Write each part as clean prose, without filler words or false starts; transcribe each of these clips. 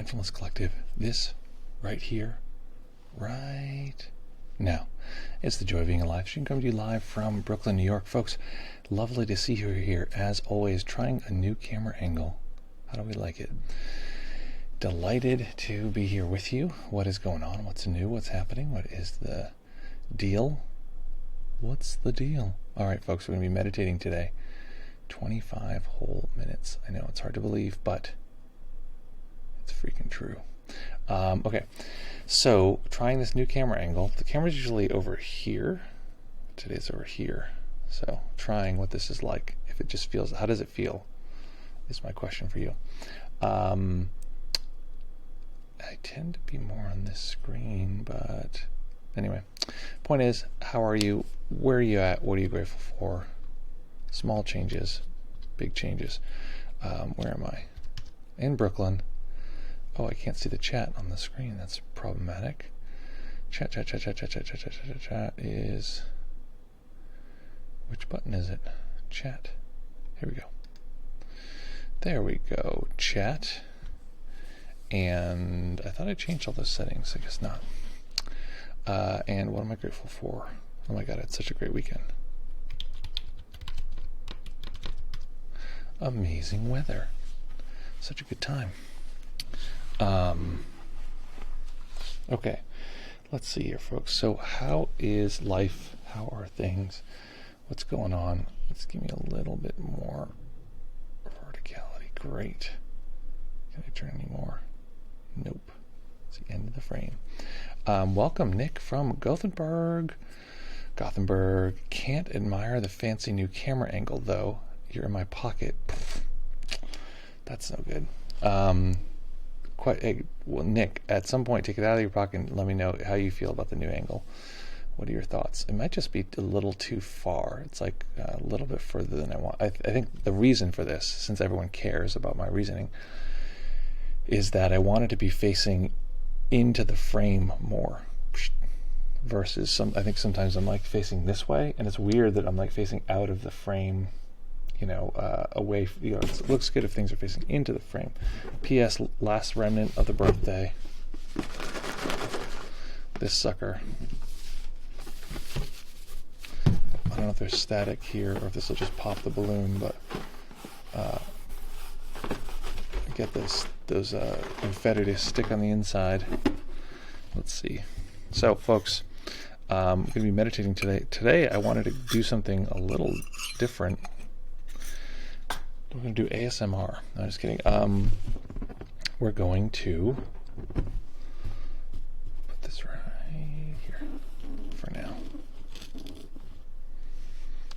Mindfulness Collective, this right here, right now. It's the Joy of Being Alive. She can come to you live from Brooklyn, New York. Folks, lovely to see you here. As always, trying a new camera angle. How do we like it? Delighted to be here with you. What is going on? What's new? What's happening? What is the deal? What's the deal? All right, folks, we're going to be meditating today. 25 whole minutes. I know it's hard to believe, but it's freaking true. Okay, so trying this new camera angle. The camera's usually over here. Today's over here. So trying what this is like. If it just feels, how does it feel? Is my question for you. I tend to be more on this screen, but anyway. Point is, how are you? Where are you at? What are you grateful for? Small changes, big changes. Where am I? In Brooklyn. Oh, I can't see the chat on the screen. That's problematic. Chat is... Which button is it? Chat. Here we go. There we go. Chat. And I thought I changed all those settings. I guess not. And what am I grateful for? Oh my God, it's such a great weekend. Amazing weather. Such a good time. Okay, let's see here, folks. So how is life? How are things? What's going on? Let's give me a little bit more verticality. Great. Can I turn any more? Nope. It's the end of the frame. Welcome, Nick from Gothenburg. Can't admire the fancy new camera angle, though. You're in my pocket. That's no good. Well, Nick, at some point, take it out of your pocket and let me know how you feel about the new angle. What are your thoughts? It might just be a little too far. It's like a little bit further than I want. I think the reason for this, since everyone cares about my reasoning, is that I want it to be facing into the frame more versus I think sometimes I'm like facing this way, and it's weird that I'm like facing out of the frame, away. It looks good if things are facing into the frame. P.S. Last remnant of the birthday. This sucker. I don't know if there's static here or if this will just pop the balloon, but get those confetti to stick on the inside. Let's see. So, folks, I'm going to be meditating today. Today, I wanted to do something a little different. We're going to do ASMR. No, just kidding. We're going to put this right here for now.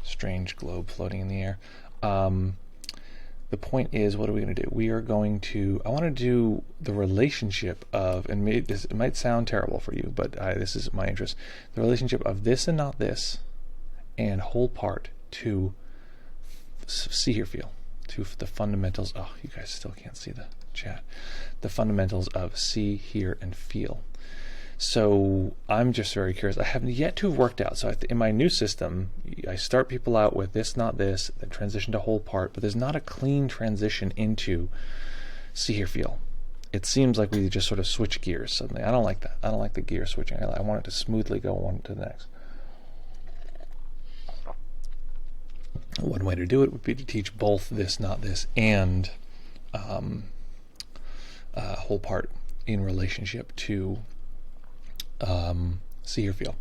Strange globe floating in the air. The point is, what are we going to do? We are going to, I want to do the relationship of, and it might sound terrible for you, but this is my interest, the relationship of this and not this, and whole part to see, hear, feel, to the fundamentals. Oh, you guys still can't see the chat. The fundamentals of see, hear, and feel. So I'm just very curious. I haven't yet to have worked out. So in my new system, I start people out with this, not this, then transition to whole part, but there's not a clean transition into see, hear, feel. It seems like we just sort of switch gears suddenly. I don't like that. I don't like the gear switching. I want it to smoothly go one to the next. One way to do it would be to teach both this, not this, and whole part in relationship to see, hear, feel.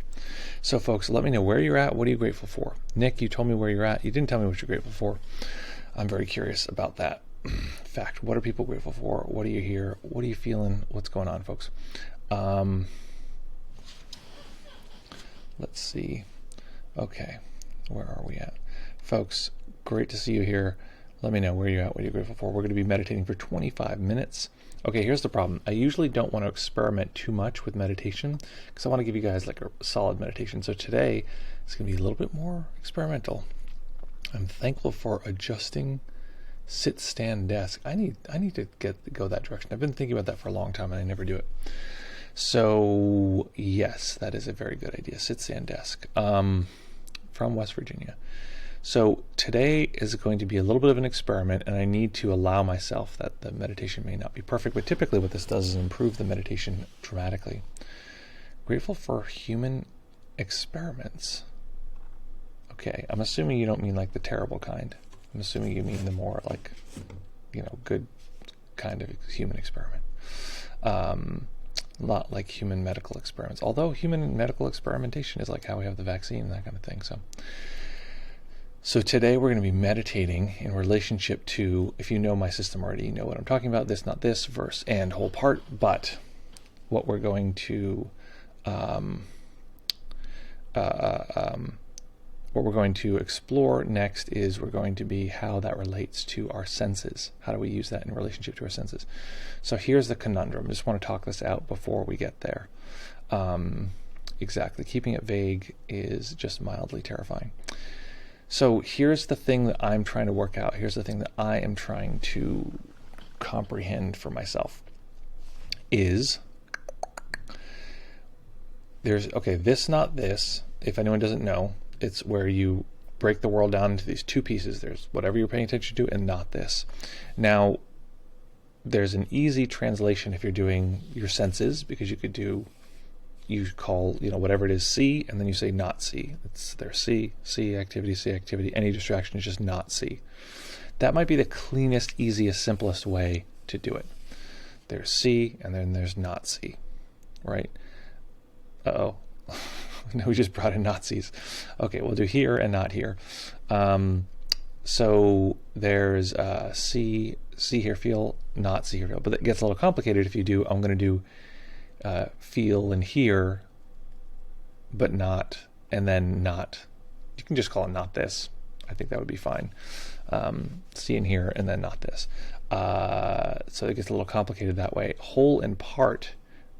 So, folks, let me know where you're at. What are you grateful for? Nick, you told me where you're at. You didn't tell me what you're grateful for. I'm very curious about that fact. What are people grateful for? What are you here? What are you feeling? What's going on, folks? Let's see. Okay, where are we at? Folks, great to see you here. Let me know where you're at, what you're grateful for. We're going to be meditating for 25 minutes. Okay, here's the problem. I usually don't want to experiment too much with meditation because I want to give you guys like a solid meditation. So today it's going to be a little bit more experimental. I'm thankful for adjusting sit, stand, desk. I need to go that direction. I've been thinking about that for a long time and I never do it. So yes, that is a very good idea. Sit, stand, desk. From West Virginia. So today is going to be a little bit of an experiment, and I need to allow myself that the meditation may not be perfect, but typically what this does is improve the meditation dramatically. Grateful for human experiments. Okay, I'm assuming you don't mean like the terrible kind. I'm assuming you mean the more like, good kind of human experiment. Not like human medical experiments, although human medical experimentation is like how we have the vaccine and that kind of thing. So today we're going to be meditating in relationship to, if you know my system already, you know what I'm talking about, this, not this, verse, and whole part. But what we're going to explore next is we're going to be how that relates to our senses. How do we use that in relationship to our senses? So here's the conundrum. I just want to talk this out before we get there. Exactly. Keeping it vague is just mildly terrifying. So here's the thing that I'm trying to work out. Here's the thing that I am trying to comprehend for myself. Is there's, this, not this. If anyone doesn't know, it's where you break the world down into these two pieces. There's whatever you're paying attention to and not this. Now, there's an easy translation if you're doing your senses, because you call, whatever it is see, and then you say not see. There's see activity. Any distraction is just not see. That might be the cleanest, easiest, simplest way to do it. There's see, and then there's not see, right? Uh-oh. No, we just brought in Nazis. Okay, we'll do here and not here. So there's see here, feel, not see here, feel. But it gets a little complicated if you do, I'm going to do feel and hear, but not, and then not. You can just call it not this. I think that would be fine. See and hear, and then not this. So it gets a little complicated that way. Whole and part.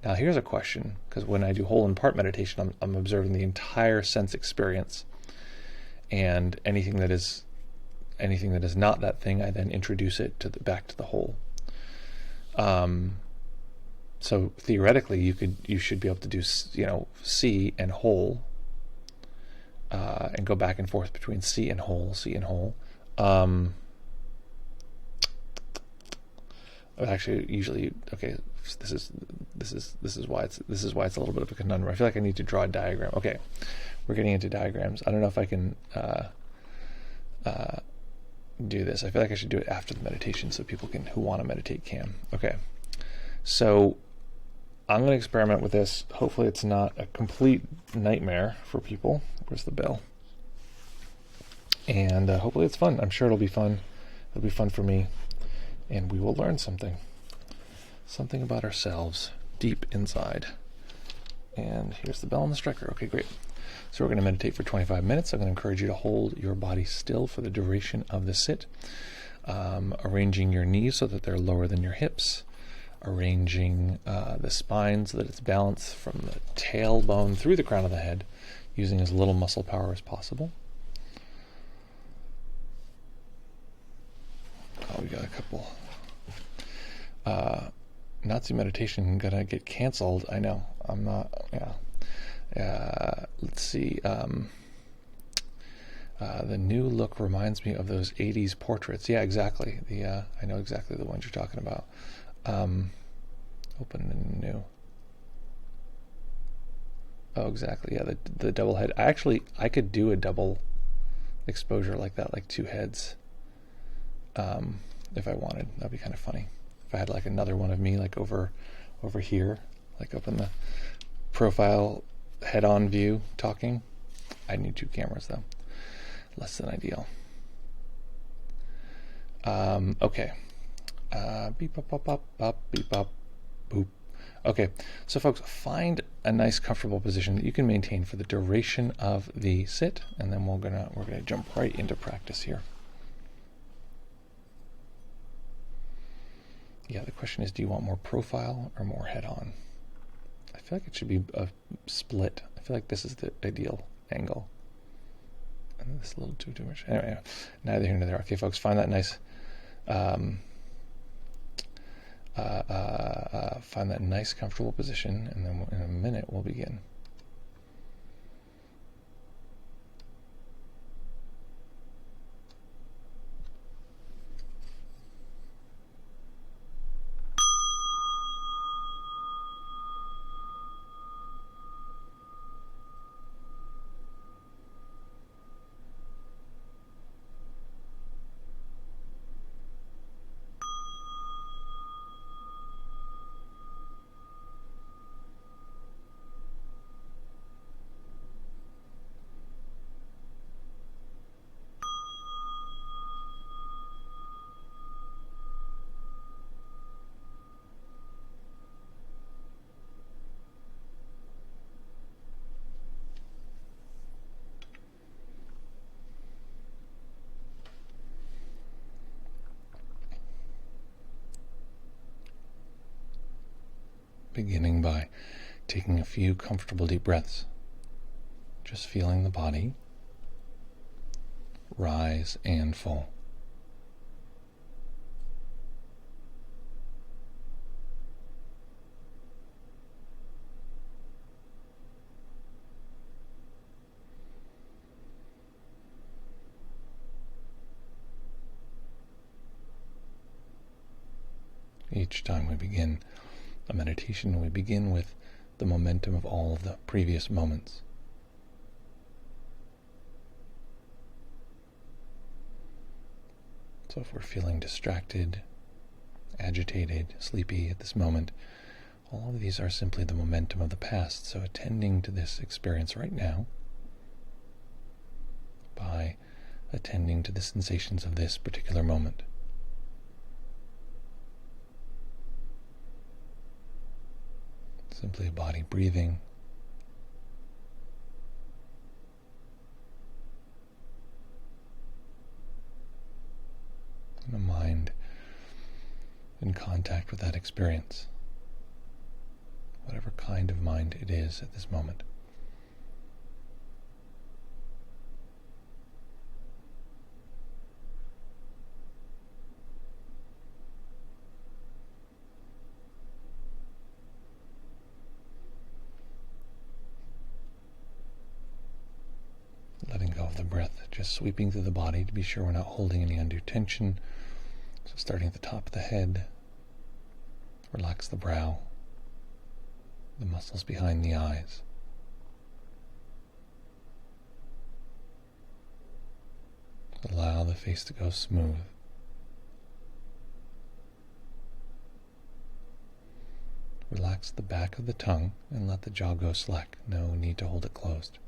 Now here's a question, because when I do whole and part meditation, I'm observing the entire sense experience, and anything that is not that thing, I then introduce it back to the whole. So theoretically, you should be able to do see and whole, and go back and forth between see and whole. Actually, usually, okay. This is why it's a little bit of a conundrum. I feel like I need to draw a diagram. Okay, we're getting into diagrams. I don't know if I can do this. I feel like I should do it after the meditation so people who want to meditate can. Okay, so I'm going to experiment with this. Hopefully it's not a complete nightmare for people. Where's the bell? And hopefully it's fun. I'm sure it'll be fun. It'll be fun for me, and we will learn something about ourselves deep inside. And here's the bell and the striker. Okay, great. So we're going to meditate for 25 minutes. I'm going to encourage you to hold your body still for the duration of the sit, arranging your knees so that they're lower than your hips, arranging the spine so that it's balanced from the tailbone through the crown of the head, using as little muscle power as possible. Oh, we got a couple. Nazi meditation gonna get canceled. I know. I'm not. Yeah. Let's see. The new look reminds me of those 80s portraits. Yeah, exactly. I know exactly the ones you're talking about. Open and new. Oh, exactly. Yeah, the double head. I could do a double exposure like that, like two heads. If I wanted, that'd be kind of funny. If I had like another one of me, like over here, like up in the profile head-on view talking. I need two cameras though. Less than ideal. Okay. Beep bop bop bop bop beep bop boop. Okay, so folks, find a nice comfortable position that you can maintain for the duration of the sit, and then we're gonna jump right into practice here. Yeah, the question is, do you want more profile or more head-on? I feel like it should be a split. I feel like this is the ideal angle. And this is a little too much. Anyway, neither here nor there. Okay, folks, find that nice, find that nice, comfortable position, and then in a minute we'll begin. beginning by taking a few comfortable deep breaths, just feeling the body rise and fall. Each time we begin a meditation, we begin with the momentum of all of the previous moments. So if we're feeling distracted, agitated, sleepy at this moment, all of these are simply the momentum of the past. So attending to this experience right now by attending to the sensations of this particular moment. Simply a body breathing, and a mind in contact with that experience, whatever kind of mind it is at this moment. Letting go of the breath, just sweeping through the body to be sure we're not holding any undue tension. So starting at the top of the head, relax the brow, the muscles behind the eyes. Allow the face to go smooth. Relax the back of the tongue and let the jaw go slack. No need to hold it closed.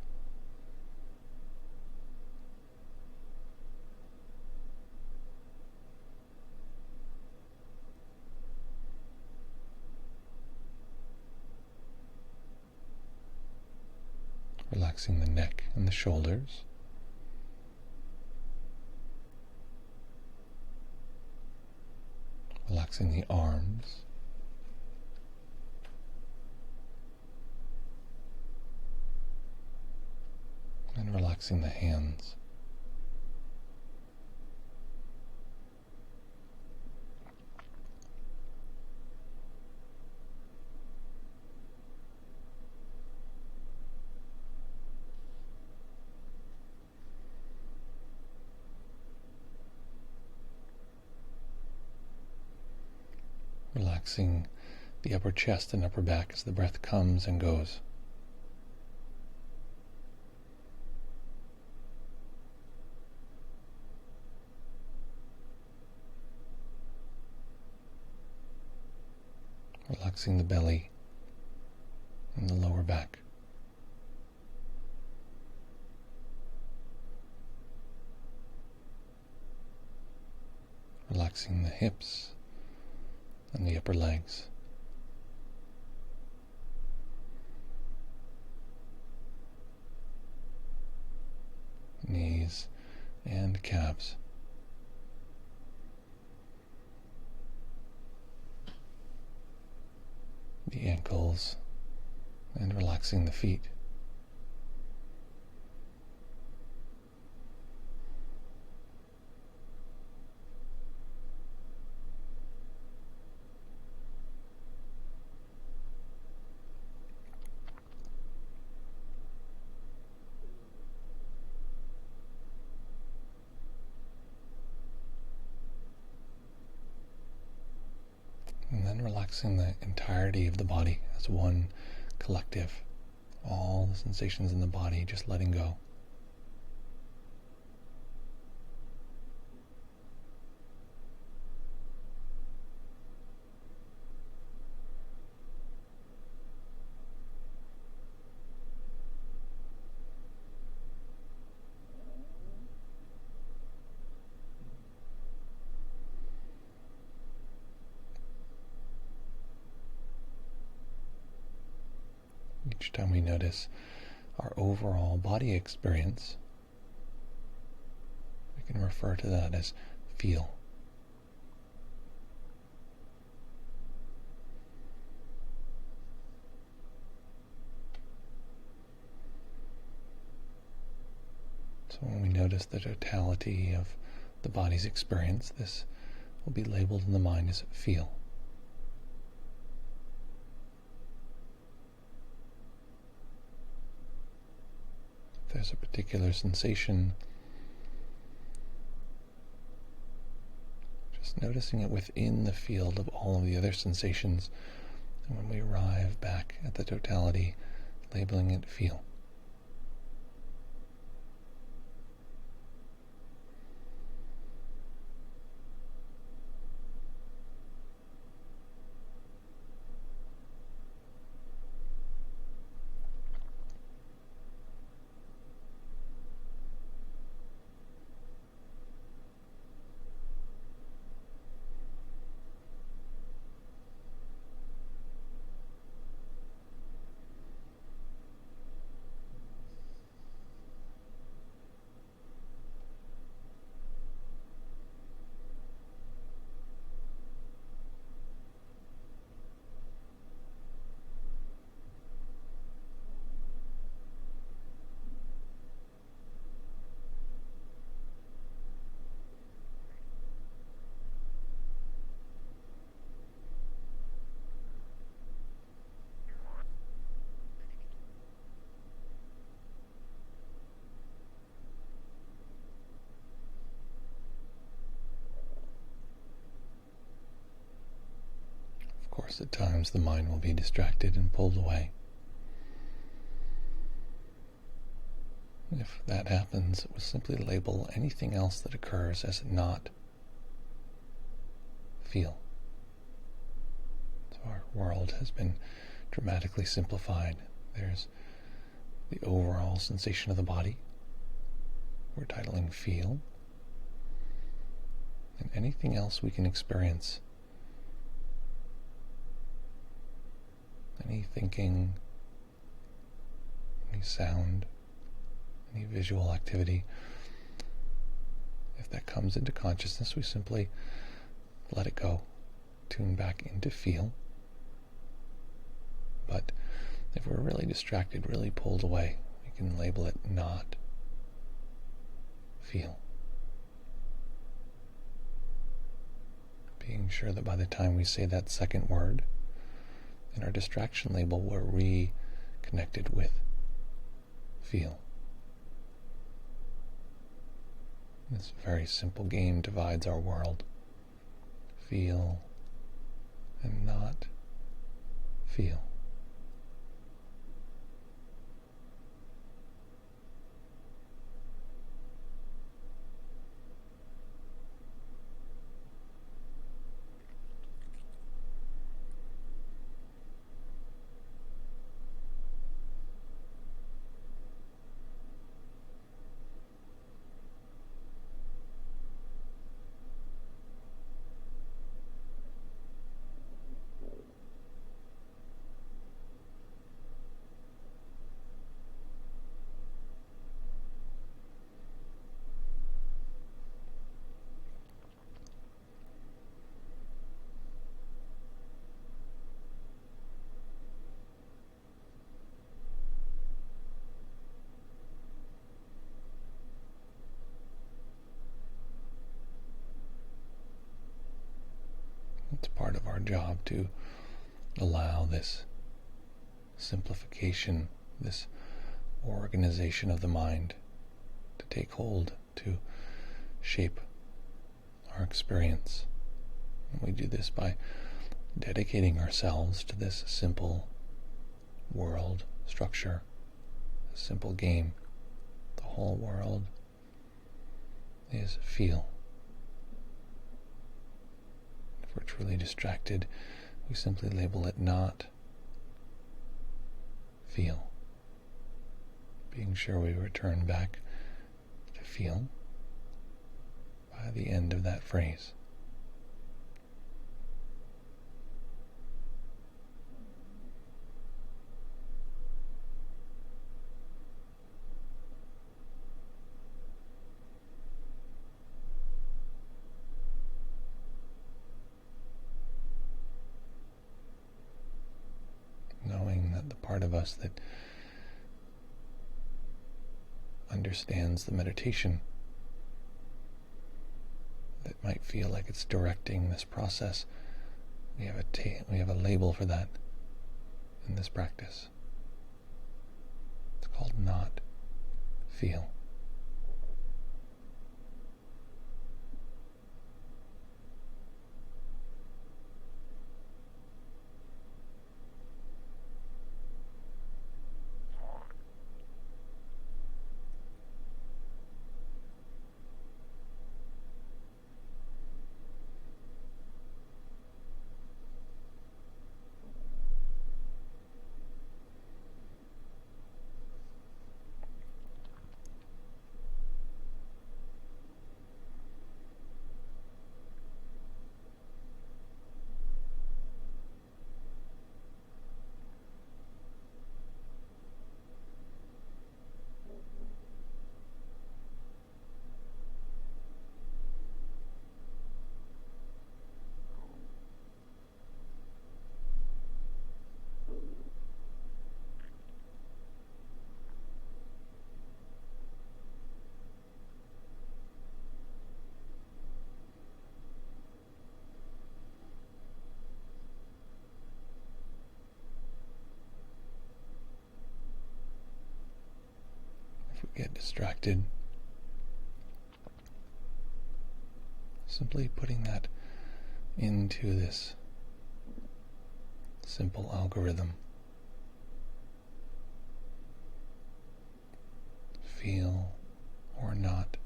Relaxing the neck and the shoulders. Relaxing the arms. And relaxing the hands. Relaxing the upper chest and upper back as the breath comes and goes. Relaxing the belly and the lower back. Relaxing the hips and the upper legs. Knees and calves. The ankles and relaxing the feet. And then relaxing the entirety of the body as one collective. All the sensations in the body, just letting go. Each time we notice our overall body experience, we can refer to that as feel. So when we notice the totality of the body's experience, this will be labeled in the mind as feel. If there's a particular sensation, just noticing it within the field of all of the other sensations, and when we arrive back at the totality, labeling it feel. Of course, at times the mind will be distracted and pulled away. If that happens, we'll simply label anything else that occurs as not feel. So our world has been dramatically simplified. There's the overall sensation of the body, we're titling feel, and anything else we can experience. Any thinking, any sound, any visual activity. If that comes into consciousness, we simply let it go, tune back into feel. But if we're really distracted, really pulled away, we can label it not feel. Being sure that by the time we say that second word, in our distraction label, we're reconnected with feel. This very simple game divides our world. Feel and not feel. It's part of our job to allow this simplification, this organization of the mind to take hold, to shape our experience. And we do this by dedicating ourselves to this simple world structure, a simple game. The whole world is feel. If we're truly distracted, we simply label it not feel. Being sure we return back to feel by the end of that phrase. Knowing that the part of us that understands the meditation that might feel like it's directing this process, we have a label for that in this practice. It's called not feel. If we get distracted, simply putting that into this simple algorithm. Feel or not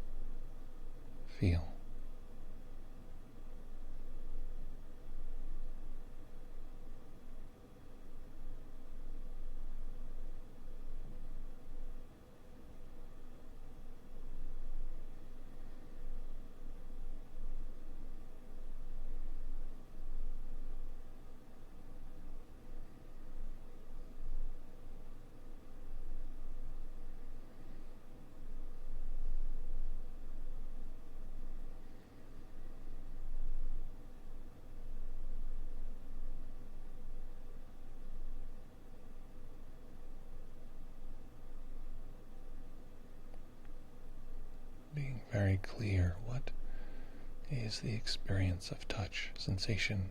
feel. Being very clear, what is the experience of touch, sensation,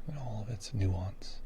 and all of its nuance.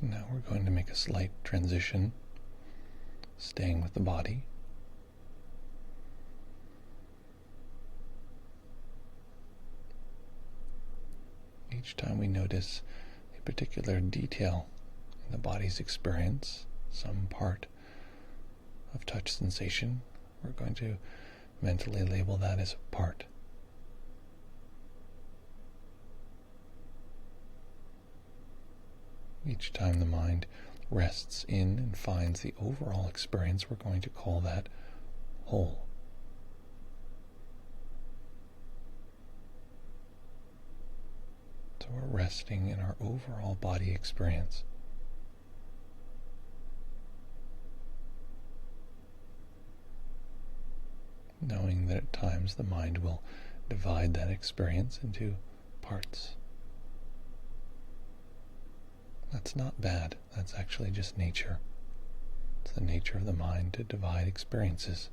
Now we're going to make a slight transition, staying with the body. Each time we notice a particular detail in the body's experience, some part of touch sensation, we're going to mentally label that as a part. Each time the mind rests in and finds the overall experience, we're going to call that whole. So we're resting in our overall body experience. Knowing that at times the mind will divide that experience into parts. That's not bad. That's actually just nature. It's the nature of the mind to divide experiences.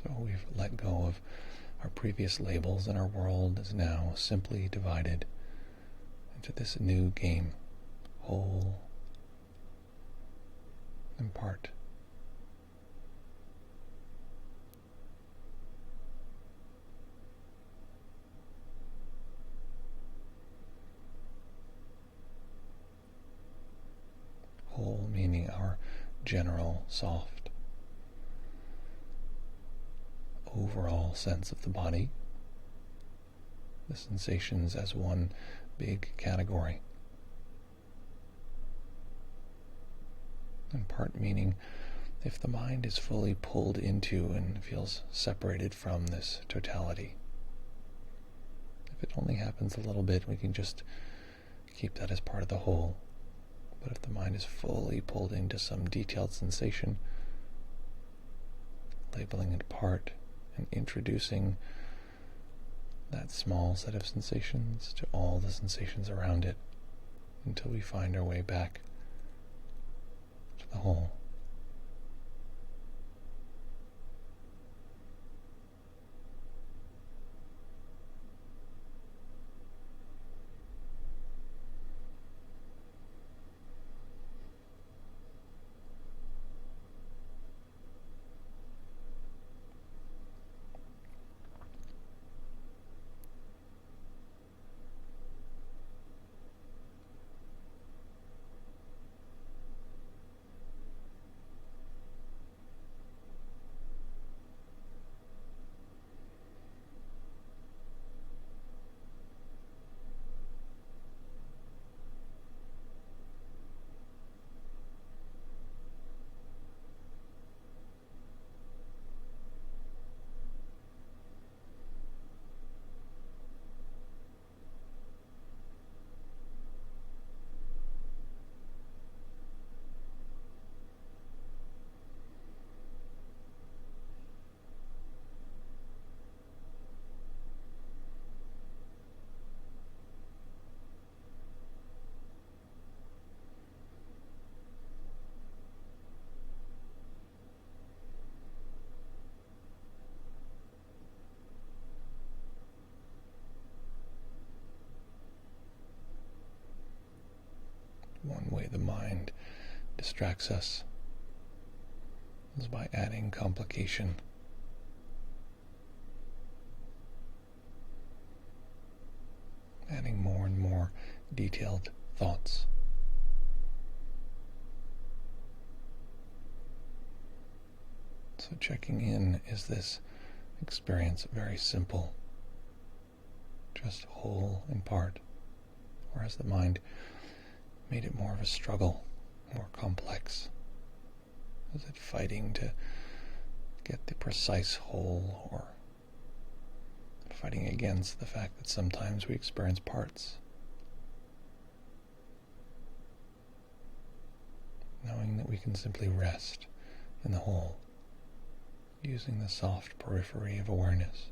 So we've let go of our previous labels, and our world is now simply divided into this new game: whole and part. Whole meaning our general, soft, overall sense of the body, the sensations as one big category. And part meaning if the mind is fully pulled into and feels separated from this totality. If it only happens a little bit, we can just keep that as part of the whole. But if the mind is fully pulled into some detailed sensation, labeling it part and introducing that small set of sensations to all the sensations around it until we find our way back to the whole. One way the mind distracts us is by adding complication. Adding more and more detailed thoughts. So checking in, is this experience very simple? Just whole and part? Or has the mind made it more of a struggle, more complex? Is it fighting to get the precise whole, or fighting against the fact that sometimes we experience parts? Knowing that we can simply rest in the whole, using the soft periphery of awareness.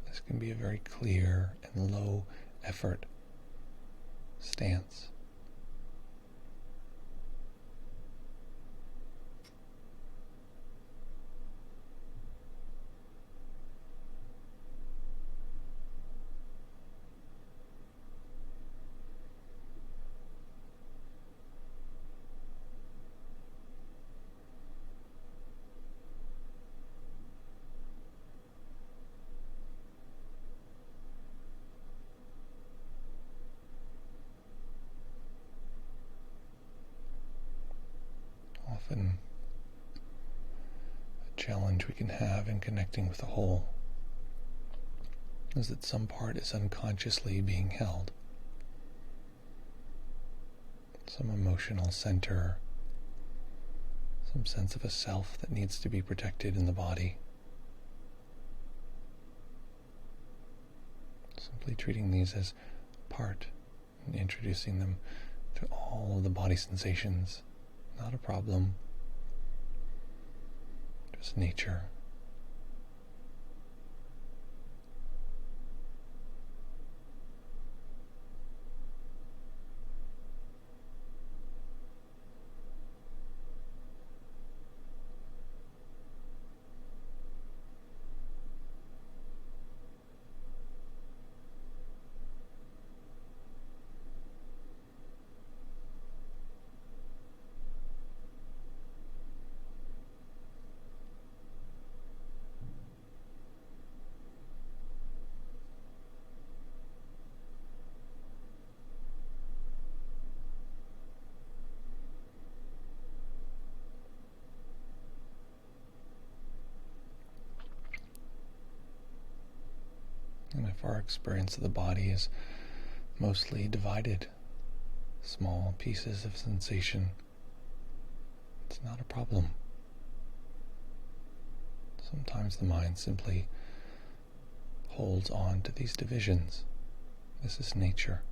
This can be a very clear and low effort stance. Often a challenge we can have in connecting with the whole is that some part is unconsciously being held. Some emotional center, some sense of a self that needs to be protected in the body. Simply treating these as part and introducing them to all of the body sensations. Not a problem, just nature. if our experience of the body is mostly divided, small pieces of sensation, it's not a problem. Sometimes the mind simply holds on to these divisions. This is nature.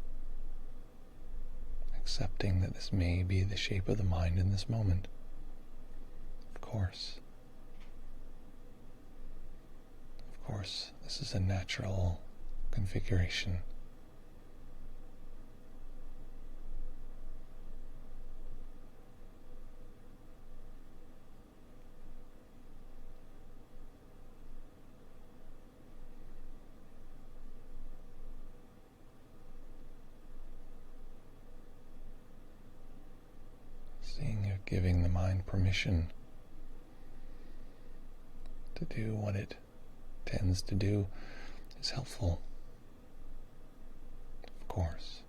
Accepting that this may be the shape of the mind in this moment. Of course, this is a natural configuration. Seeing you're giving the mind permission to do what it tends to do is helpful, of course.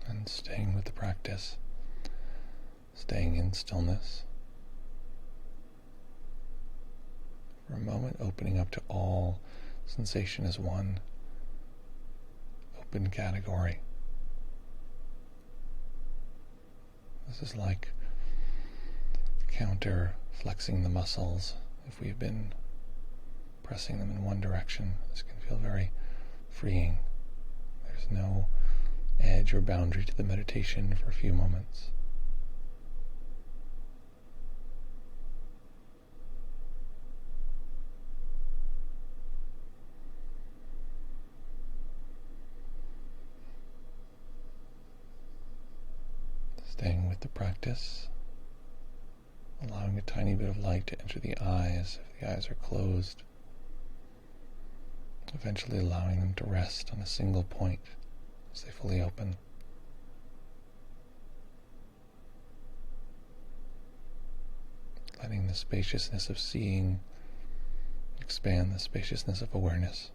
And staying with the practice, staying in stillness. For a moment, opening up to all sensation as one open category. This is like counter flexing the muscles. If we've been pressing them in one direction, this can feel very freeing. There's no edge or boundary to the meditation for a few moments. Staying with the practice, allowing a tiny bit of light to enter the eyes if the eyes are closed, eventually allowing them to rest on a single point as they fully open. Letting the spaciousness of seeing expand the spaciousness of awareness.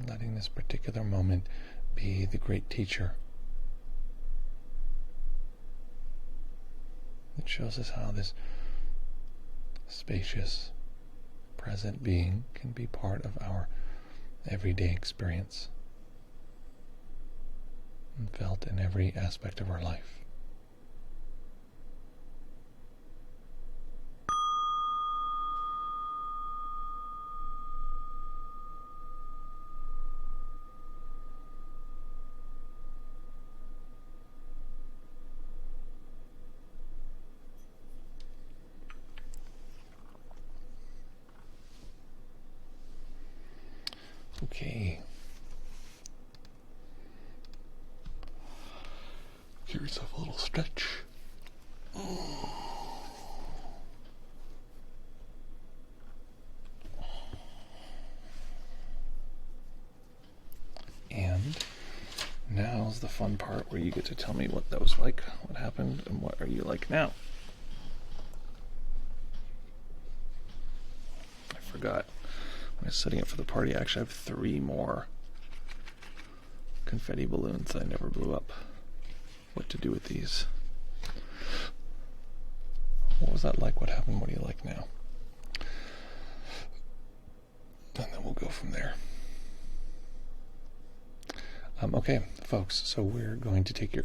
Letting this particular moment be the great teacher that shows us how this spacious, present being can be part of our everyday experience and felt in every aspect of our life. Okay. Give yourself a little stretch. And now's the fun part where you get to tell me what that was like, what happened, and what are you like now. I forgot. When I was setting it for the party, I actually have 3 more confetti balloons that I never blew up. What to do with these? What was that like? What happened? What do you like now? And then we'll go from there. Okay, folks, so we're going to take your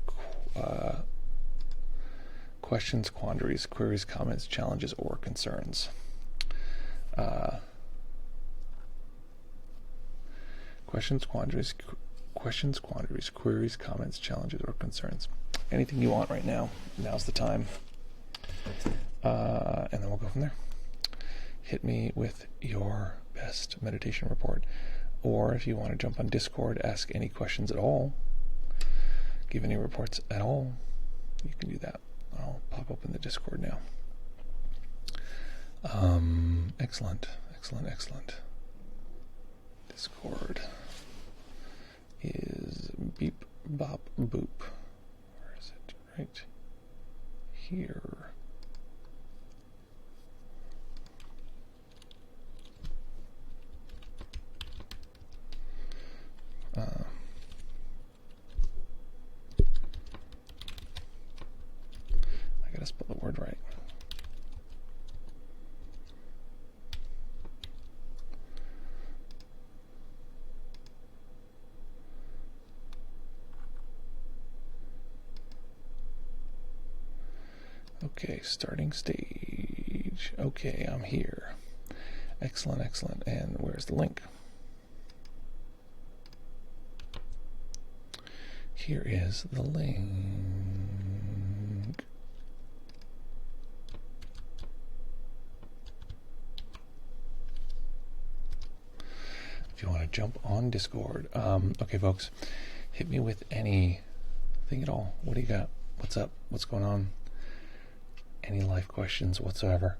questions, quandaries, queries, comments, challenges, or concerns. Questions, quandaries, queries, comments, challenges, or concerns. Anything you want right now. Now's the time. And then we'll go from there. Hit me with your best meditation report. Or if you want to jump on Discord, ask any questions at all, give any reports at all, you can do that. I'll pop up in the Discord now. Excellent. Discord is beep, bop, boop. Where is it? Right here. I gotta spell the word right. Okay, starting stage. Okay, I'm here. Excellent. And where's the link? Here is the link. If you want to jump on Discord. Okay, folks, hit me with anything at all. What do you got? What's up? What's going on? Any life questions whatsoever?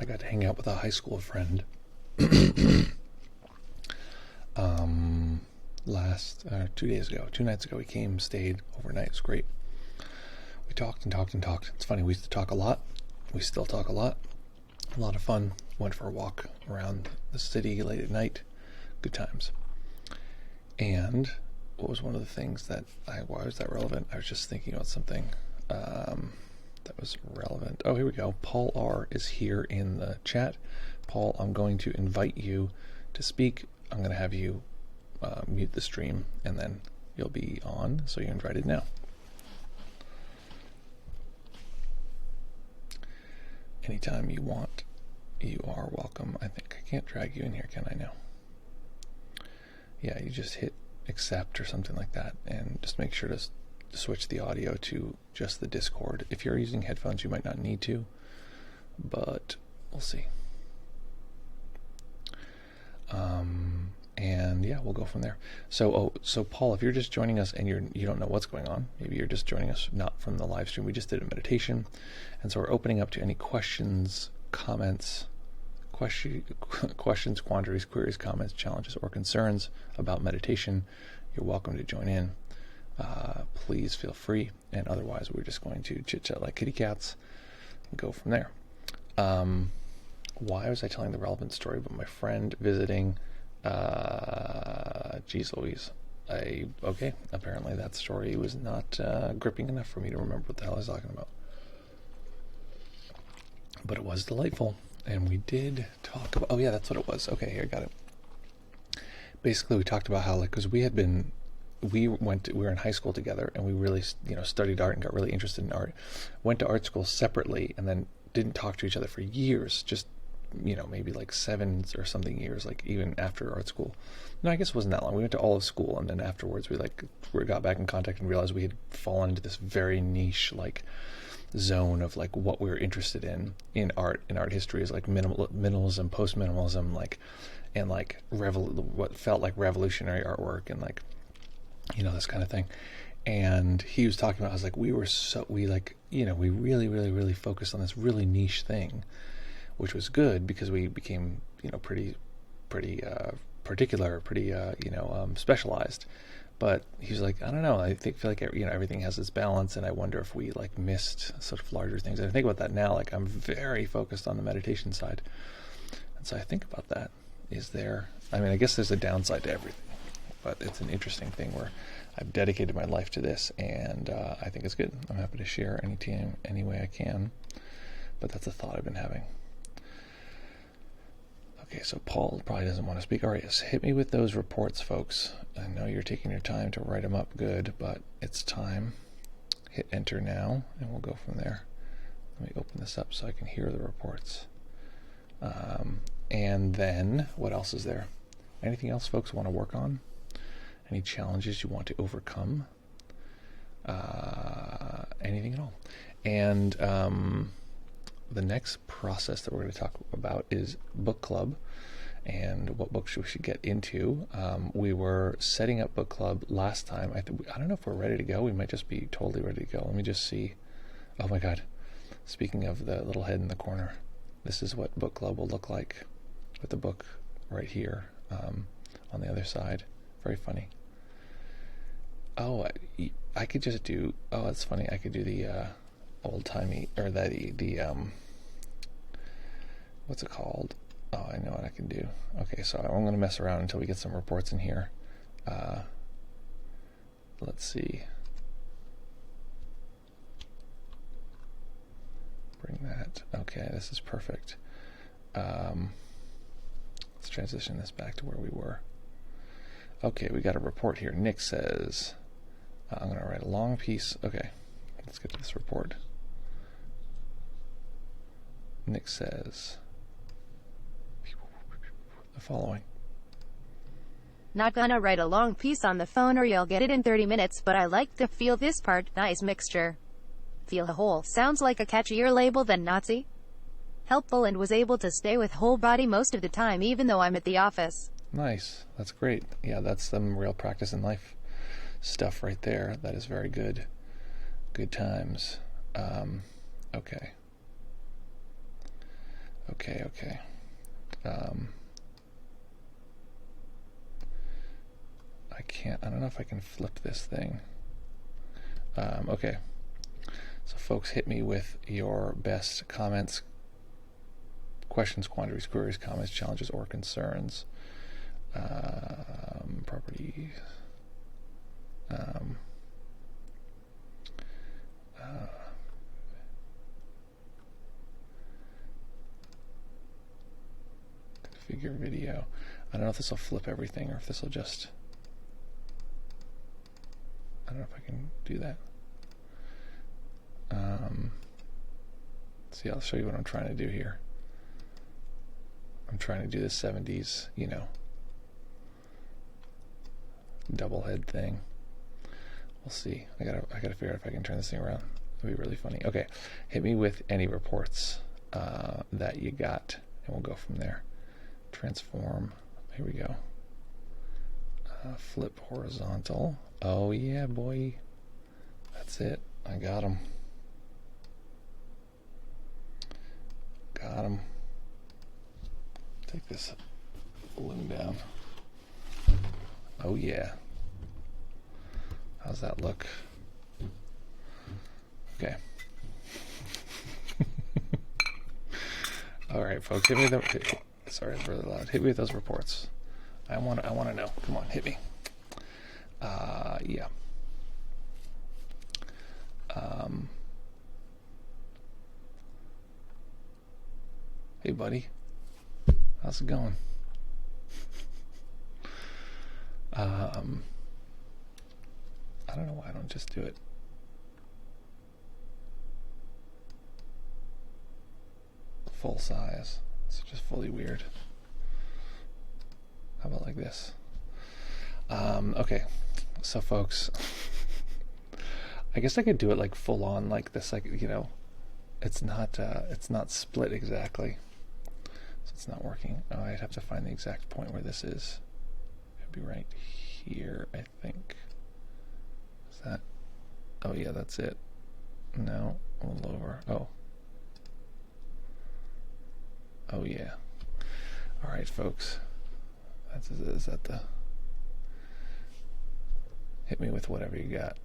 I got to hang out with a high school friend last 2 days ago. 2 nights ago he came, stayed overnight. It was great. We talked. It's funny, we used to talk a lot. We still talk a lot. A lot of fun. Went for a walk around the city late at night. Good times. And what was one of the things that why was that relevant? I was just thinking about something that was relevant. Oh, here we go. Paul R is here in the chat. Paul, I'm going to invite you to speak. I'm going to have you mute the stream, and then you'll be on, so you're invited now. Anytime you want, you are welcome. I think I can't drag you in here, can I now? Yeah, you just hit accept or something like that, and just make sure to switch the audio to just the Discord. If you're using headphones, you might not need to, but we'll see. And yeah, we'll go from there. So Paul, if you're just joining us and you don't know what's going on, maybe you're just joining us not from the live stream. We just did a meditation, and so we're opening up to any questions, comments, questions, quandaries, queries, comments, challenges, or concerns about meditation. You're welcome to join in. Please feel free, and otherwise we're just going to chit-chat like kitty cats and go from there. Why was I telling the relevant story about my friend visiting? Geez Louise. Okay, apparently that story was not gripping enough for me to remember what the hell I was talking about. But it was delightful, and we did talk about, oh yeah, that's what it was. Okay, here, I got it. Basically, we talked about how, because we were in high school together, and we really, studied art and got really interested in art. Went to art school separately, and then didn't talk to each other for years, just, maybe like 7 or something years, like even after art school. No, I guess it wasn't that long. We went to all of school, and then afterwards we got back in contact and realized we had fallen into this very niche, zone of like what we were interested in art history is like minimalism, post-minimalism, like, and like what felt like revolutionary artwork, and like, you know, this kind of thing. And he was talking about, I was like, we really focused on this really niche thing, which was good because we became, you know, pretty particular, pretty specialized. But he was like, I don't know, feel like, you know, everything has its balance, and I wonder if we like missed sort of larger things. And I think about that now, like I'm very focused on the meditation side, and so I think about that. I guess there's a downside to everything, but it's an interesting thing where I've dedicated my life to this, and I think it's good. I'm happy to share any way I can, but that's a thought I've been having. Okay, so Paul probably doesn't want to speak. All right, yes, hit me with those reports, folks. I know you're taking your time to write them up, good, but it's time. Hit enter now, and we'll go from there. Let me open this up so I can hear the reports. And then, what else is there? Anything else folks want to work on? Any challenges you want to overcome? Anything at all? And the next process that we're going to talk about is book club and what books we should get into. We were setting up book club last time. I don't know if we're ready to go. We might just be totally ready to go. Let me just see. Oh my God. Speaking of the little head in the corner, this is what book club will look like with the book right here on the other side. Very funny. Oh, I could just do, oh, that's funny. I could do the old-timey, or the what's it called? Oh, I know what I can do. Okay, so I'm going to mess around until we get some reports in here. Let's see. Bring that. Okay, this is perfect. Let's transition this back to where we were. Okay, we got a report here. Nick says, I'm going to write a long piece. Okay, let's get to this report. Nick says the following. Not gonna write a long piece on the phone or you'll get it in 30 minutes, but I like to feel this part. Nice mixture. Feel a whole. Sounds like a catchier label than Nazi. Helpful and was able to stay with whole body most of the time even though I'm at the office. Nice. That's great. Yeah, that's some real practice in life stuff right there. That is very good. Good times. Okay. I don't know if I can flip this thing. Okay. So folks, hit me with your best comments, questions, quandaries, queries, comments, challenges, or concerns. Properties. Configure video. I don't know if this will flip everything or if this will just... I don't know if I can do that. See, I'll show you what I'm trying to do here. I'm trying to do the 70s, you know, double head thing. We'll see. I gotta figure out if I can turn this thing around. It'll be really funny. Okay, hit me with any reports that you got, and we'll go from there. Transform. Here we go. Flip horizontal. Oh yeah, boy. That's it. I got him. Got him. Take this balloon down. Oh yeah. How's that look? Okay. All right, folks. Hit me with sorry, it's really loud. Hit me with those reports. I want to know. Come on, hit me. Yeah. Hey, buddy. How's it going? I don't know why I don't just do it. Full size. It's just fully weird. How about like this? Okay, so folks, I guess I could do it like full on like this, like, you know, it's not split exactly, so it's not working. Oh, I'd have to find the exact point where this is. It'd be right here, I think. Is that? Oh yeah, that's it. No, a little over. Oh yeah. All right, folks. Is that the? Hit me with whatever you got.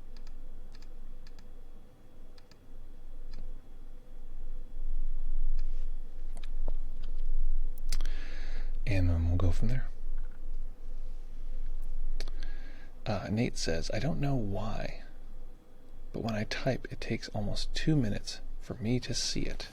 And we'll go from there. Nate says, I don't know why, but when I type, it takes almost 2 minutes for me to see it.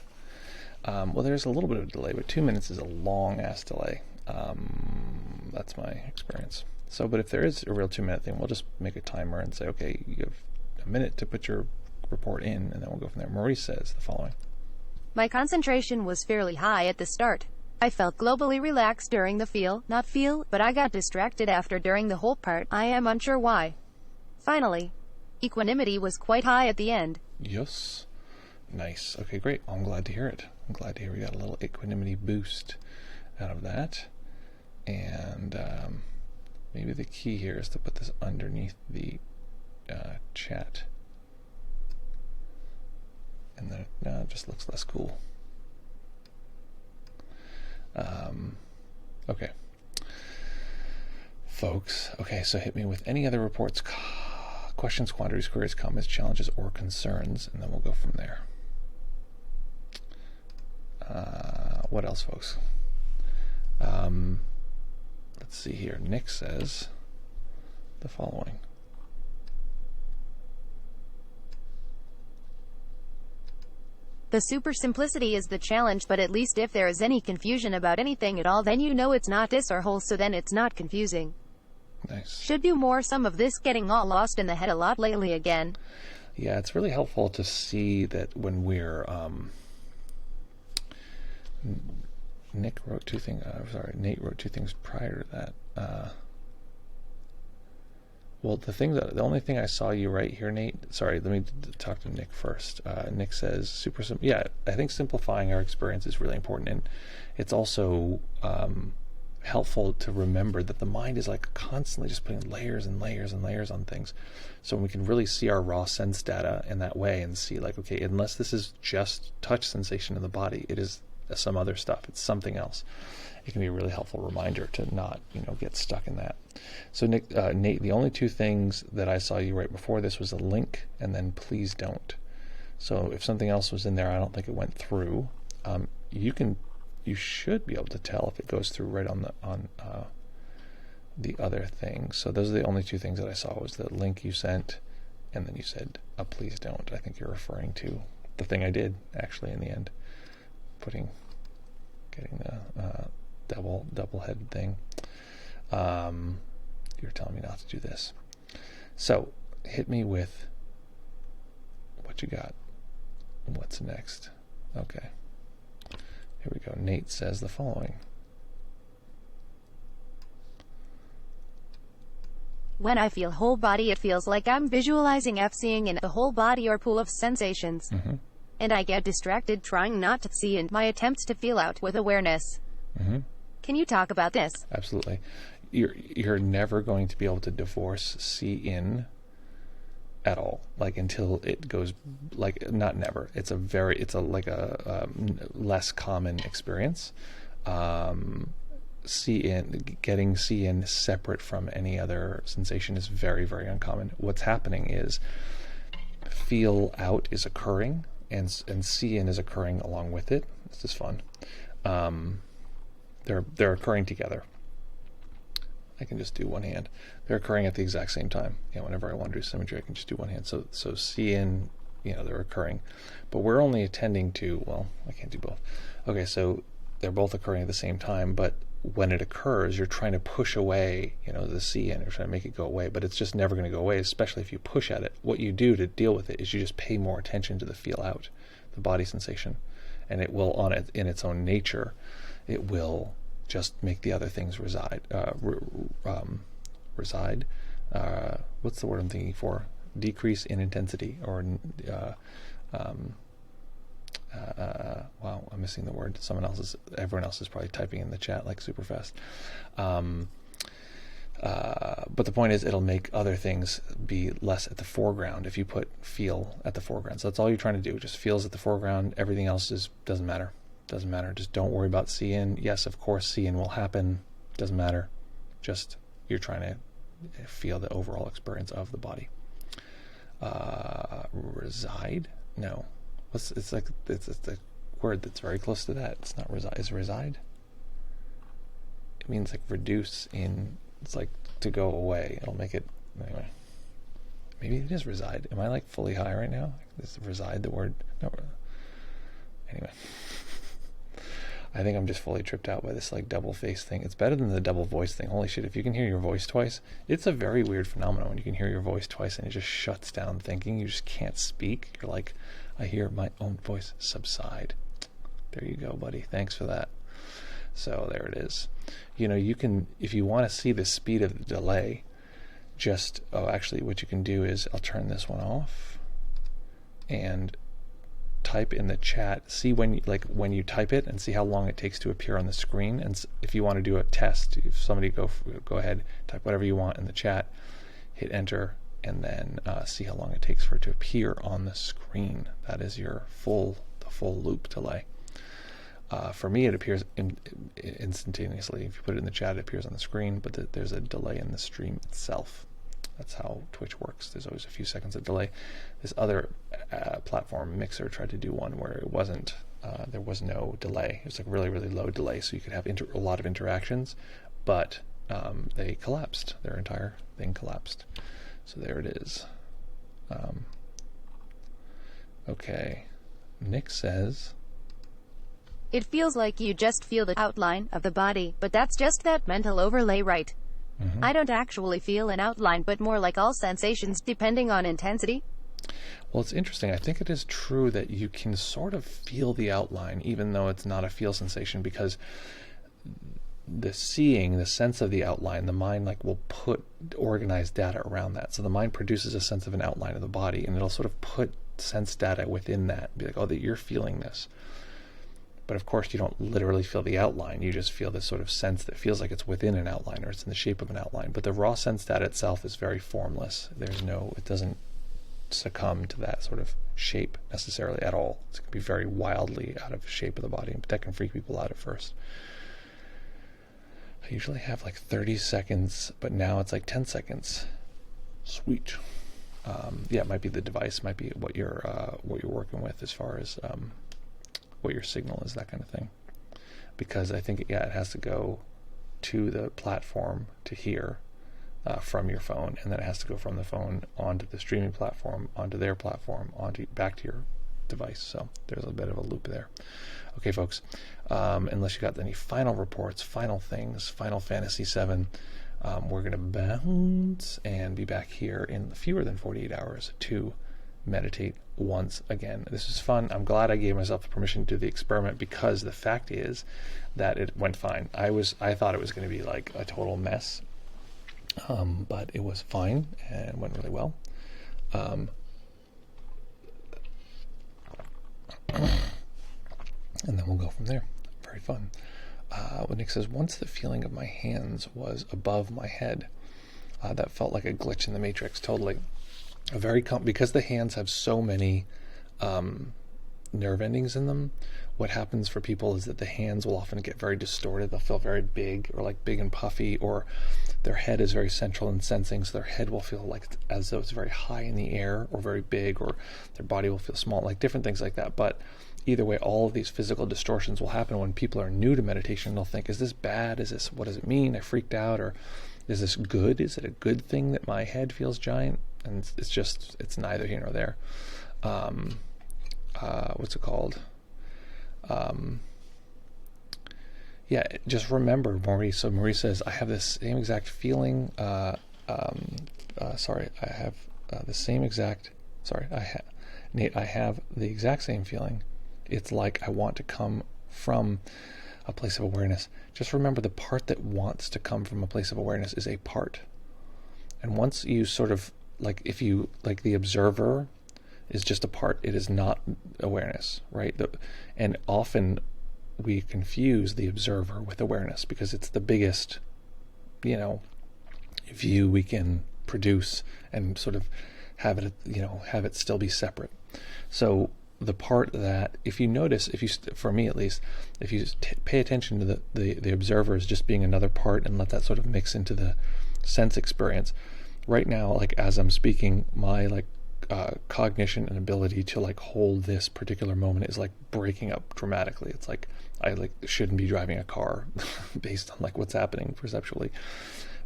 Well, there's a little bit of a delay, but 2 minutes is a long-ass delay. That's my experience. So, but if there is a real 2-minute thing, we'll just make a timer and say, okay, you have a minute to put your report in, and then we'll go from there. Maurice says the following. My concentration was fairly high at the start. I felt globally relaxed during the not feel, but I got distracted after during the whole part. I am unsure why. Finally, equanimity was quite high at the end. Yes. Nice. Okay, great. I'm glad to hear it. I'm glad to hear we got a little equanimity boost out of that. And maybe the key here is to put this underneath the chat. And then it just looks less cool. Okay. Folks, okay, so hit me with any other reports, questions, quandaries, queries, comments, challenges, or concerns, and then we'll go from there. What else, folks? Let's see here. Nick says the following. The super simplicity is the challenge, but at least if there is any confusion about anything at all, then you know it's not this or whole, so then it's not confusing. Nice. Should do more some of this getting all lost in the head a lot lately again. Yeah, it's really helpful to see that when we're Nate wrote two things prior to that. Well, the only thing I saw you right here, Nate. Sorry, let me talk to Nick first. Nick says yeah, I think simplifying our experience is really important, and it's also helpful to remember that the mind is like constantly just putting layers and layers and layers on things. So we can really see our raw sense data in that way and see like, okay, unless this is just touch sensation in the body, it is some other stuff. It's something else. It can be a really helpful reminder to not, get stuck in that. So Nick, Nate, the only two things that I saw you right before this was a link and then please don't. So if something else was in there, I don't think it went through. You should be able to tell if it goes through right on the other thing. So those are the only two things that I saw, was the link you sent and then you said please don't. I think you're referring to the thing I did actually in the end, getting the double-headed thing. You're telling me not to do this. So hit me with what you got. What's next? Okay. Here we go. Nate says the following. When I feel whole body, it feels like I'm visualizing seeing in the whole body or pool of sensations. Mm-hmm. And I get distracted trying not to see in my attempts to feel out with awareness. Mm-hmm. Can you talk about this? Absolutely. You're never going to be able to divorce see in at all, like until it goes, like, not never. It's a less common experience. Getting see in separate from any other sensation is very, very uncommon. What's happening is feel out is occurring and see in is occurring along with it. This is fun. They're occurring together. I can just do one hand. They're occurring at the exact same time. Whenever I want to do symmetry, I can just do one hand. So see in, they're occurring. But we're only attending to, well, I can't do both. Okay, so they're both occurring at the same time, but when it occurs, you're trying to push away, the see in, you're trying to make it go away, but it's just never going to go away, especially if you push at it. What you do to deal with it is you just pay more attention to the feel out, the body sensation, and it will, in its own nature, it will just make the other things reside. What's the word I'm thinking for? Decrease in intensity, or Wow, I'm missing the word. Everyone else is probably typing in the chat like super fast. But the point is, it'll make other things be less at the foreground if you put feel at the foreground. So that's all you're trying to do. Just feels at the foreground. Everything else doesn't matter. Doesn't matter. Just don't worry about see-in. Yes, of course, see-in will happen. Doesn't matter. Just you're trying to feel the overall experience of the body. Reside? No. It's a word that's very close to that. It's not reside. Is reside? It means like reduce in. It's like to go away. It'll make it anyway. Maybe it is reside. Am I like fully high right now? Is reside the word? No. Anyway. I think I'm just fully tripped out by this like double face thing. It's better than the double voice thing. Holy shit, if you can hear your voice twice, it's a very weird phenomenon when you can hear your voice twice and it just shuts down thinking. You just can't speak. You're like, I hear my own voice subside. There you go, buddy. Thanks for that. So there it is. You know, you can, if you want to see the speed of the delay, actually what you can do is, I'll turn this one off and type in the chat, see when you type it and see how long it takes to appear on the screen. And if you want to do a test, if somebody go ahead, type whatever you want in the chat, hit enter, and then see how long it takes for it to appear on the screen. That is the full loop delay. For me, it appears instantaneously. If you put it in the chat, it appears on the screen, but there's a delay in the stream itself. That's how Twitch works. There's always a few seconds of delay. This other platform, Mixer, tried to do one where it wasn't. There was no delay. It was like really, really low delay, so you could have a lot of interactions, but they collapsed. Their entire thing collapsed. So there it is. Okay. Nick says, it feels like you just feel the outline of the body, but that's just that mental overlay, right? Mm-hmm. I don't actually feel an outline, but more like all sensations depending on intensity. Well, it's interesting. I think it is true that you can sort of feel the outline, even though it's not a feel sensation, because the sense of the outline, the mind will put organized data around that. So the mind produces a sense of an outline of the body, and it'll sort of put sense data within that, be like, oh, that you're feeling this. But of course, you don't literally feel the outline. You just feel this sort of sense that feels like it's within an outline, or it's in the shape of an outline. But the raw sense data itself is very formless. It doesn't succumb to that sort of shape necessarily at all. It can be very wildly out of shape of the body, but that can freak people out at first. I usually have like 30 seconds, but now it's like 10 seconds. Sweet. It might be the device, might be what you're working with as far as what your signal is, that kind of thing. Because I think, it has to go to the platform to hear from your phone, and then it has to go from the phone onto the streaming platform, onto their platform, back to your device. So there's a bit of a loop there. Okay, folks, unless you got any final reports, final things, Final Fantasy VII, we're going to bounce and be back here in fewer than 48 hours to meditate once again. This is fun. I'm glad I gave myself the permission to do the experiment, because the fact is that it went fine. I thought it was going to be like a total mess, but it was fine and went really well. And then we'll go from there. Very fun. When Nick says, once the feeling of my hands was above my head, that felt like a glitch in the Matrix. Totally. Because the hands have so many nerve endings in them, what happens for people is that the hands will often get very distorted. They'll feel very big, or like big and puffy, or their head is very central in sensing, so their head will feel like as though it's very high in the air, or very big, or their body will feel small, like different things like that. But either way, all of these physical distortions will happen when people are new to meditation. They'll think, is this bad? What does it mean? I freaked out. Or is this good? Is it a good thing that my head feels giant? And it's neither here nor there. What's it called? Just remember, Maurice. So Maurice says, I have this same exact feeling. I have the same exact. Nate, I have the exact same feeling. It's like I want to come from a place of awareness. Just remember, the part that wants to come from a place of awareness is a part. And once you sort of, if you, like the observer is just a part. It is not awareness, right? And often we confuse the observer with awareness because it's the biggest, view we can produce and sort of have it still be separate. So the part that, if you notice, for me at least, if you pay attention to the observer as just being another part and let that sort of mix into the sense experience, right now, like as I'm speaking, my cognition and ability to hold this particular moment is breaking up dramatically. It's like I shouldn't be driving a car based on what's happening perceptually.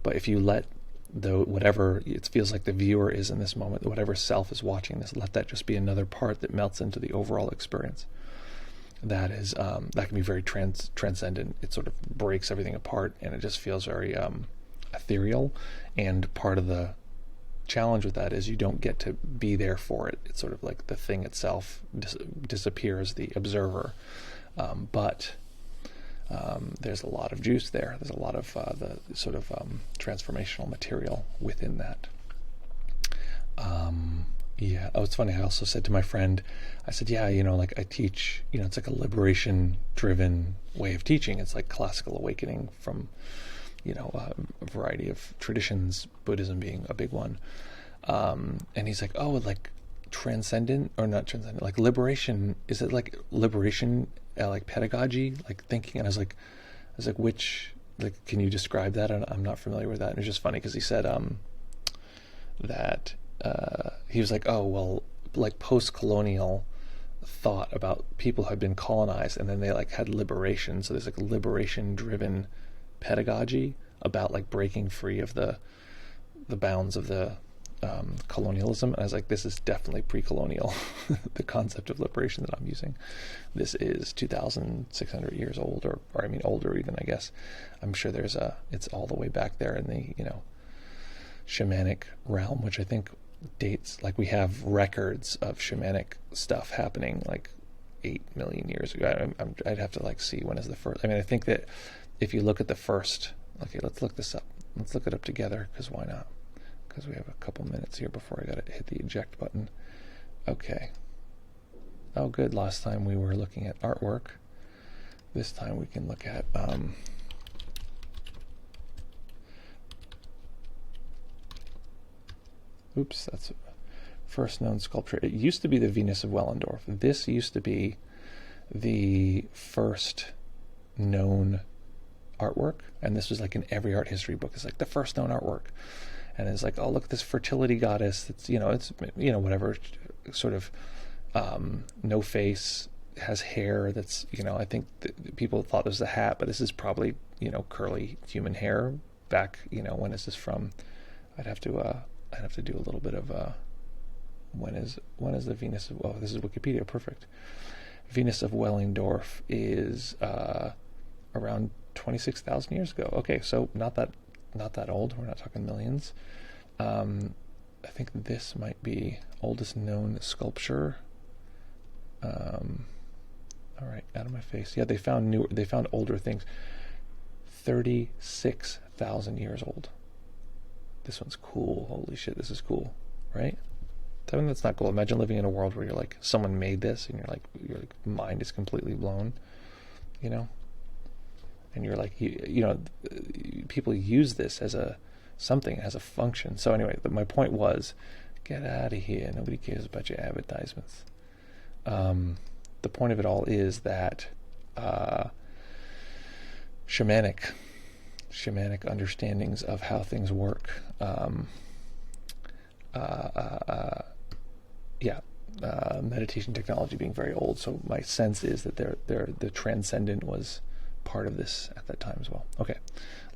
But if you let whatever it feels like the viewer is in this moment, whatever self is watching this, let that just be another part that melts into the overall experience. That can be very transcendent. It sort of breaks everything apart, and it just feels very ethereal. And part of the challenge with that is you don't get to be there for it. It's sort of like the thing itself disappears, the observer. But there's a lot of juice there. There's a lot of the sort of transformational material within that. Yeah. Oh, it's funny. I also said to my friend, I said, yeah, I teach, it's like a liberation-driven way of teaching. It's like classical awakening from, a variety of traditions, Buddhism being a big one. And he's like, oh, transcendent, or not transcendent, liberation, is it liberation, pedagogy, thinking? And I was like, which, can you describe that? I'm not familiar with that. And it was just funny because he said that he was like, oh, well, post-colonial thought about people who had been colonized, and then they had liberation. So there's liberation-driven pedagogy about breaking free of the bounds of the colonialism. And I was like, this is definitely pre-colonial. The concept of liberation that I'm using, this is 2,600 years old, or I mean older even, I guess. I'm sure it's all the way back there in the shamanic realm, which I think dates, we have records of shamanic stuff happening 8 million years ago. I'd have to see when is the first. I mean, I think that if you look at the first, okay, let's look this up. Let's look it up together, because why not? Because we have a couple minutes here before I got to hit the eject button. Okay. Oh, good. Last time we were looking at artwork. This time we can look at oops, that's first known sculpture. It used to be the Venus of Wellendorf. This used to be the first known artwork, and this was in every art history book. It's the first known artwork. And it's oh, look at this fertility goddess. It's it's whatever, sort of no face, has hair. That's I think people thought it was a hat, but this is probably curly human hair. Back when is this from? I'd have to do a little bit of when is the Venus of? Oh, this is Wikipedia. Perfect. Venus of Wellendorf is around 26,000 years ago. Okay, so not that old. We're not talking millions. I think this might be oldest known sculpture. All right, out of my face. Yeah, they found older things. 36,000 years old. This one's cool. Holy shit, this is cool, right? I mean, that's not cool. Imagine living in a world where you're someone made this, and your mind is completely blown, and you're people use this as something, as a function. So anyway, my point was, get out of here. Nobody cares about your advertisements. The point of it all is that shamanic understandings of how things work. Meditation technology being very old. So my sense is that the transcendent was part of this at that time as well. Okay,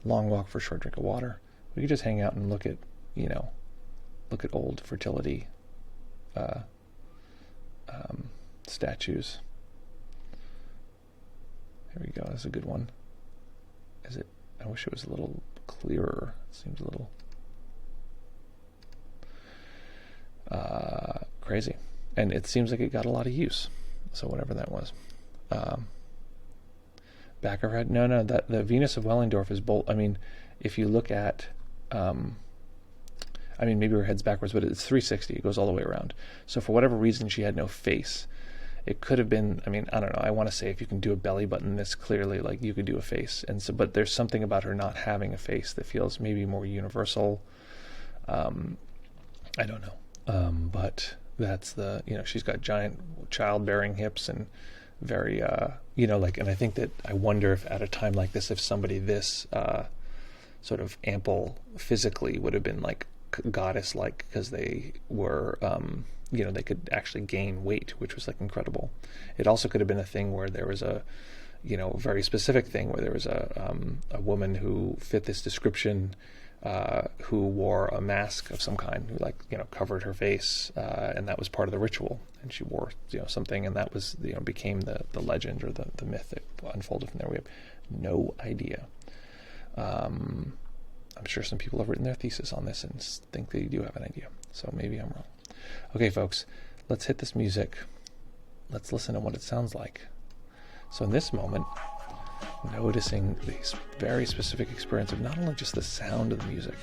long walk for a short drink of water. We could just hang out and look at old fertility statues. Here we go. That's a good one. Is it? I wish it was a little clearer. It seems a little crazy, and it seems like it got a lot of use. So whatever that was. Back of her head. No. That the Venus of Wellendorf is bold. I mean, if you look at, I mean, maybe her head's backwards, but it's 360. It goes all the way around. So for whatever reason, she had no face. It could have been, I mean, I don't know. I want to say if you can do a belly button this clearly, like you could do a face. And so, but there's something about her not having a face that feels maybe more universal. I don't know. But that's the, she's got giant childbearing hips and very, and I think that I wonder if at a time like this, if somebody this sort of ample physically would have been like goddess-like, because they were, they could actually gain weight, which was like incredible. It also could have been a thing where there was a, very specific thing where there was a woman who fit this description, who wore a mask of some kind, who covered her face, and that was part of the ritual. And she wore, something, and that was, became the legend or the myth that unfolded from there. We have no idea. I'm sure some people have written their thesis on this and think they do have an idea. So maybe I'm wrong. Okay, folks, let's hit this music. Let's listen to what it sounds like. So in this moment, noticing this very specific experience of not only just the sound of the music,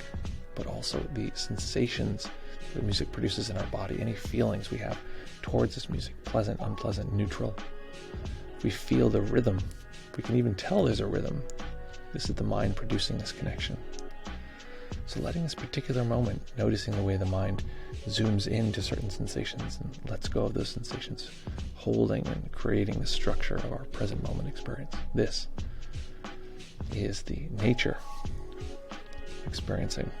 but also the sensations the music produces in our body, any feelings we have towards this music, pleasant, unpleasant, neutral. If we feel the rhythm, if we can even tell there's a rhythm, this is the mind producing this connection. So letting this particular moment, noticing the way the mind zooms into certain sensations and lets go of those sensations, holding and creating the structure of our present moment experience. This is the nature experiencing.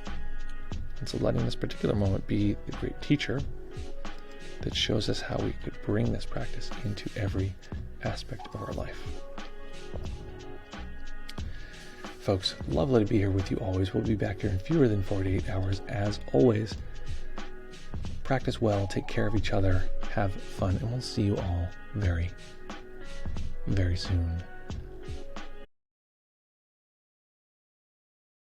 And so letting this particular moment be the great teacher that shows us how we could bring this practice into every aspect of our life. Folks, lovely to be here with you always. We'll be back here in fewer than 48 hours as always. Practice well, take care of each other, have fun, and we'll see you all very, very soon.